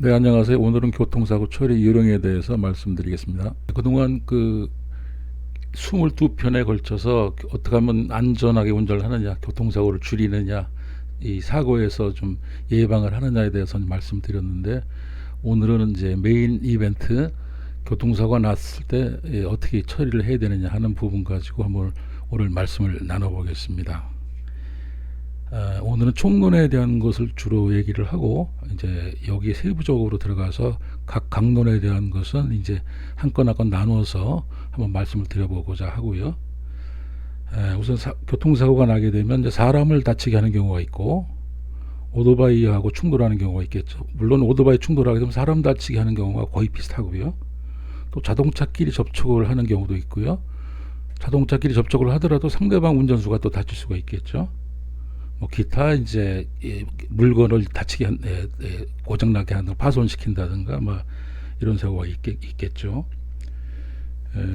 네, 안녕하세요. 오늘은 교통사고 처리 요령에 대해서 말씀드리겠습니다. 그동안 22편에 걸쳐서 어떻게 하면 안전하게 운전을 하느냐, 교통사고를 줄이느냐, 이 사고에서 좀 예방을 하느냐에 대해서 말씀드렸는데, 오늘은 이제 메인 이벤트, 교통사고가 났을 때 어떻게 처리를 해야 되느냐 하는 부분 가지고 한번 오늘 말씀을 나눠보겠습니다. 오늘은 총론에 대한 것을 주로 얘기를 하고, 이제 여기 세부적으로 들어가서 각 강론에 대한 것은 이제 한 건 한 건 나누어서 한번 말씀을 드려보고자 하고요. 우선 교통사고가 나게 되면 이제 사람을 다치게 하는 경우가 있고, 오토바이하고 충돌하는 경우가 있겠죠. 물론 오토바이 충돌하게 되면 사람 다치게 하는 경우가 거의 비슷하고요. 또 자동차끼리 접촉을 하는 경우도 있고요. 자동차끼리 접촉을 하더라도 상대방 운전수가 또 다칠 수가 있겠죠. 뭐 기타 이제 물건을 다치게 고장나게 하는 파손시킨다든가 뭐 이런 사고가 있겠죠.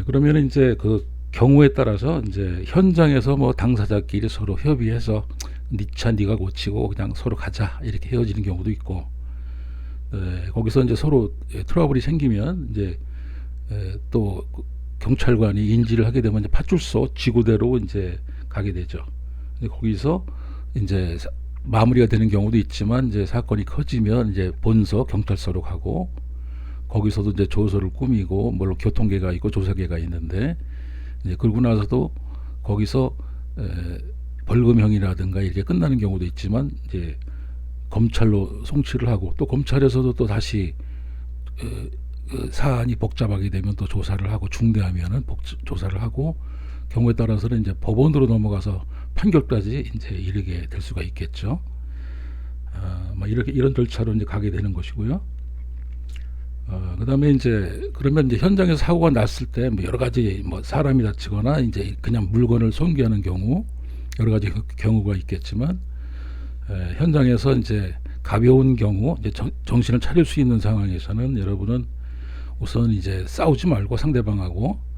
그러면 이제 그 경우에 따라서 이제 현장에서 뭐 당사자끼리 서로 협의해서 네 차 네가 고치고 그냥 서로 가자 이렇게 헤어지는 경우도 있고, 거기서 이제 서로 트러블이 생기면 이제 또 경찰관이 인지를 하게 되면 이제 파출소 지구대로 이제 가게 되죠. 거기서 이제 마무리가 되는 경우도 있지만, 이제 사건이 커지면 이제 본서 경찰서로 가고, 거기서도 이제 조서를 꾸미고, 물론 교통계가 있고 조사계가 있는데, 이제 그러고 나서도 거기서 벌금형이라든가 이렇게 끝나는 경우도 있지만, 이제 검찰로 송치를 하고, 또 검찰에서도 또 다시 사안이 복잡하게 되면 또 조사를 하고, 중대하면은 조사를 하고, 경우에 따라서는 이제 법원으로 넘어가서 판결까지 이제 이르게 될 수가 있겠죠. 이렇게 이런 절차로 이제 가게 되는 것이고요. 그다음에 이제 그러면 이제 현장에서 사고가 났을 때 뭐 여러 가지 뭐 사람이 다치거나 이제 그냥 물건을 손괴하는 경우 여러 가지 경우가 있겠지만, 현장에서 이제 가벼운 경우 이제 정신을 차릴 수 있는 상황에서는 여러분은 우선 이제 싸우지 말고 상대방하고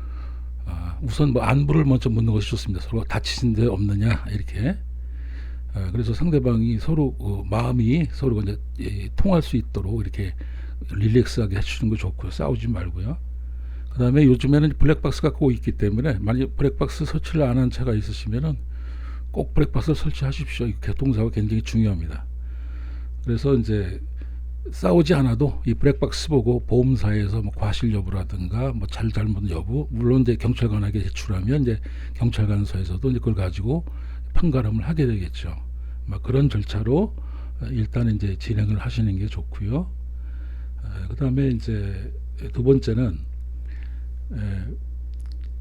우선 뭐 안부를 먼저 묻는 것이 좋습니다. 서로 다치신 데 없느냐 이렇게. 그래서 상대방이 서로 마음이 서로 이제 통할 수 있도록 이렇게 릴렉스하게 해주는 거 좋고요. 싸우지 말고요. 그 다음에 요즘에는 블랙박스가 꼭 있기 때문에, 만약 블랙박스 설치를 안 한 차가 있으시면은 꼭 블랙박스 설치하십시오. 교통사고 굉장히 중요합니다. 그래서 이제 싸우지 않아도 이 블랙박스 보고 보험사에서 뭐 과실 여부라든가 뭐 잘못 여부, 물론 이제 경찰관에게 제출하면 이제 경찰관서에서도 이제 그걸 가지고 판가름을 하게 되겠죠. 그런 절차로 일단 이제 진행을 하시는 게 좋고요. 그 다음에 이제 두 번째는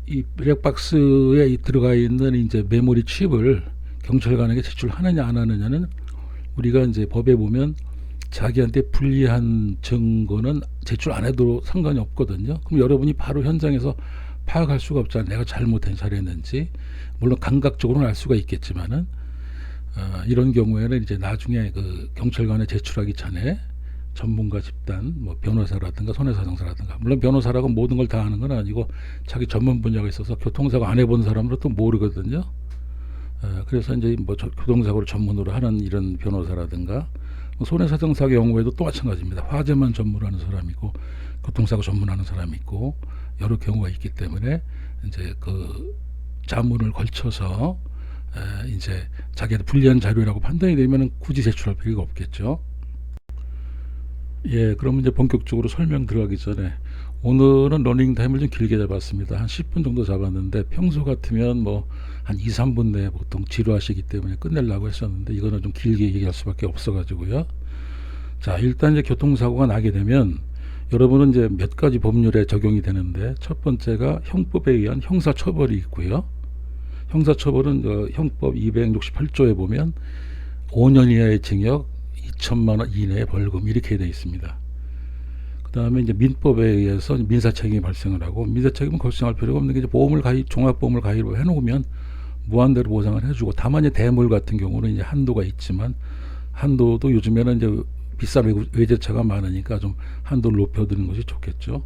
이 블랙박스에 들어가 있는 이제 메모리 칩을 경찰관에게 제출하느냐 안 하느냐는, 우리가 이제 법에 보면 자기한테 불리한 증거는 제출 안 해도 상관이 없거든요. 그럼 여러분이 바로 현장에서 파악할 수가 없잖아요. 내가 잘못했는지. 물론 감각적으로는 알 수가 있겠지만은, 이런 경우에는 이제 나중에 그 경찰관에 제출하기 전에 전문가 집단, 뭐 변호사라든가 손해사정사라든가, 물론 변호사라고 모든 걸 다 아는 건 아니고 자기 전문 분야가 있어서 교통사고 안 해본 사람으로 또 모르거든요. 그래서 이제 뭐 교통사고를 전문으로 하는 이런 변호사라든가, 손해사정사 경우에도 또 마찬가지입니다. 화재만 전문하는 사람이 있고 교통사고 전문하는 사람이 있고 여러 경우가 있기 때문에 이제 그 자문을 걸쳐서 이제 자기한테 불리한 자료라고 판단이 되면 굳이 제출할 필요가 없겠죠. 그러면 이제 본격적으로 설명 들어가기 전에, 오늘은 러닝 타임을 좀 길게 잡았습니다. 한 10분 정도 잡았는데, 평소 같으면 뭐 한 2, 3분 내에 보통 지루하시기 때문에 끝내려고 했었는데, 이거는 좀 길게 얘기할 수밖에 없어가지고요. 자, 일단 이제 교통사고가 나게 되면 여러분은 이제 몇 가지 법률에 적용이 되는데, 첫 번째가 형법에 의한 형사처벌이 있고요. 형사처벌은 형법 268조에 보면 5년 이하의 징역, 2천만 원 이내의 벌금 이렇게 되어 있습니다. 그 다음에 이제 민법에 의해서 민사책임이 발생을 하고, 민사책임은 발생할 필요가 없는 게 이제 보험을 종합보험을 가입을 해놓으면 무한대로 보상을 해주고, 다만 이제 대물 같은 경우는 이제 한도가 있지만, 한도도 요즘에는 이제 비싼 외제차가 많으니까 좀 한도를 높여드는 것이 좋겠죠.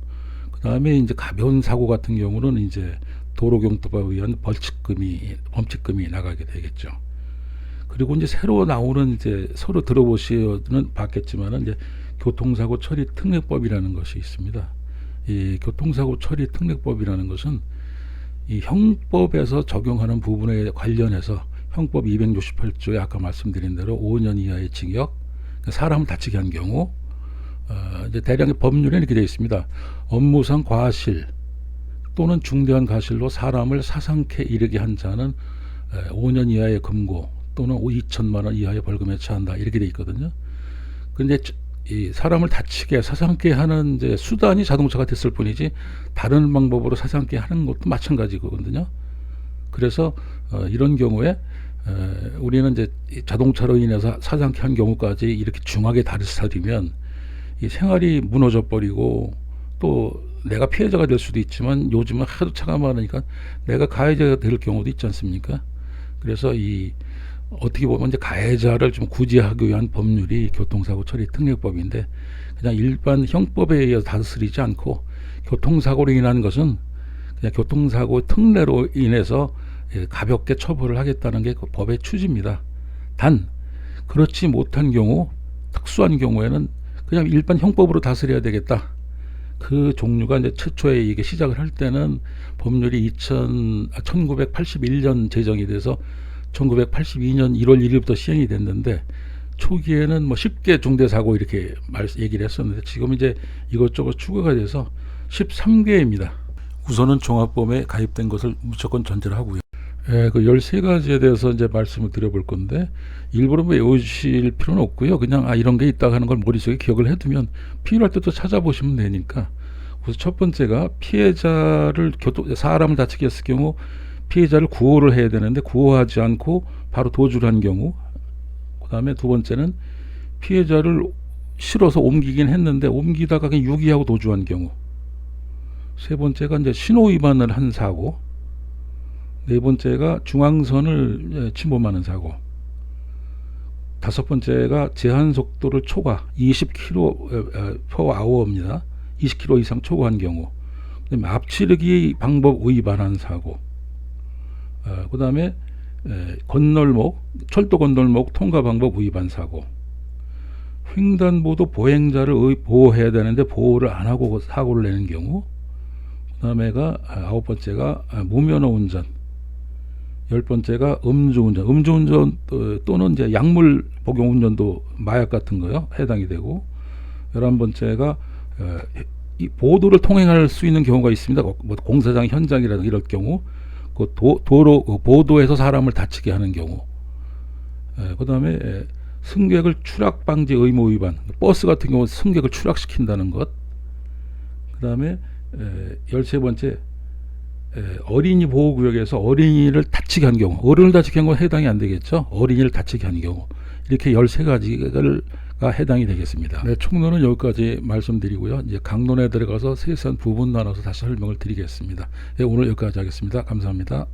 그 다음에 이제 가벼운 사고 같은 경우는 이제 도로교통법에 의한 범칙금이 나가게 되겠죠. 그리고 이제 새로 나오는 이제 서로 들어보시는 봤겠지만은 이제 교통사고 처리 특례법이라는 것이 있습니다. 이 교통사고 처리 특례법이라는 것은 이 형법에서 적용하는 부분에 관련해서 형법 268조에 아까 말씀드린 대로 5년 이하의 징역, 사람을 다치게 한 경우, 이제 대량의 법률에 이렇게 되어 있습니다. 업무상 과실 또는 중대한 과실로 사람을 사상케 이르게 한 자는 5년 이하의 금고 또는 2천만 원 이하의 벌금에 처한다, 이렇게 되어 있거든요. 근데 이 사람을 다치게 사상케 하는 이제 수단이 자동차가 됐을 뿐이지 다른 방법으로 사상케 하는 것도 마찬가지거든요. 그래서 이런 경우에 우리는 이제 자동차로 인해서 사상케 한 경우까지 이렇게 중하게 다루면 이 생활이 무너져 버리고 또 내가 피해자가 될 수도 있지만 요즘은 하도 차가 많으니까 내가 가해자가 될 경우도 있지 않습니까? 그래서 이 어떻게 보면 이제 가해자를 좀 구제하기 위한 법률이 교통사고 처리 특례법인데, 그냥 일반 형법에 의해서 다스리지 않고 교통사고로 인한 것은 그냥 교통사고 특례로 인해서 가볍게 처벌을 하겠다는 게 그 법의 취지입니다. 단 그렇지 못한 경우, 특수한 경우에는 그냥 일반 형법으로 다스려야 되겠다. 그 종류가 이제 최초에 이게 시작을 할 때는 법률이 1981년 제정이 돼서 1982년 1월 1일부터 시행이 됐는데, 초기에는 뭐 10개 중대사고 이렇게 얘기를 했었는데 지금 이제 이것저것 추가가 돼서 13개입니다. 우선은 종합범에 가입된 것을 무조건 전제를 하고요. 그 13가지에 대해서 이제 말씀을 드려볼 건데, 일부러 뭐 외우실 필요는 없고요. 그냥 이런 게 있다 하는 걸 머릿속에 기억을 해두면 필요할 때 또 찾아보시면 되니까. 그래서 첫 번째가 피해자를 사람을 다치게 했을 경우 피해자를 구호를 해야 되는데 구호하지 않고 바로 도주를 한 경우, 그 다음에 두 번째는 피해자를 실어서 옮기긴 했는데 옮기다가 그냥 유기하고 도주한 경우, 세 번째가 이제 신호 위반을 한 사고, 네 번째가 중앙선을 침범하는 사고, 다섯 번째가 제한 속도를 초과 20km/h입니다. 20km 이상 초과한 경우, 그다음에 앞지르기 방법 위반한 사고, 그 다음에 철도 건널목 통과 방법 위반 사고, 횡단보도 보행자를 보호해야 되는데 보호를 안 하고 사고를 내는 경우, 그 다음에가 아홉 번째가 무면허 운전, 열 번째가 음주운전 또는 이제 약물 복용 운전도 마약 같은 거요 해당이 되고, 11번째가 이 보도를 통행할 수 있는 경우가 있습니다. 뭐 공사장 현장이라든가 이럴 경우, 그 도로 보도에서 사람을 다치게 하는 경우, 그 다음에 승객을 추락 방지 의무 위반, 버스 같은 경우 승객을 추락시킨다는 것, 그 다음에 13번째 어린이 보호구역에서 어린이를 다치게 한 경우, 어른을 다치게 한 건 해당이 안 되겠죠. 어린이를 다치게 한 경우, 이렇게 13가지가 해당이 되겠습니다. 네, 총론은 여기까지 말씀드리고요. 이제 강론에 들어가서 세세한 부분 나눠서 다시 설명을 드리겠습니다. 네, 오늘 여기까지 하겠습니다. 감사합니다.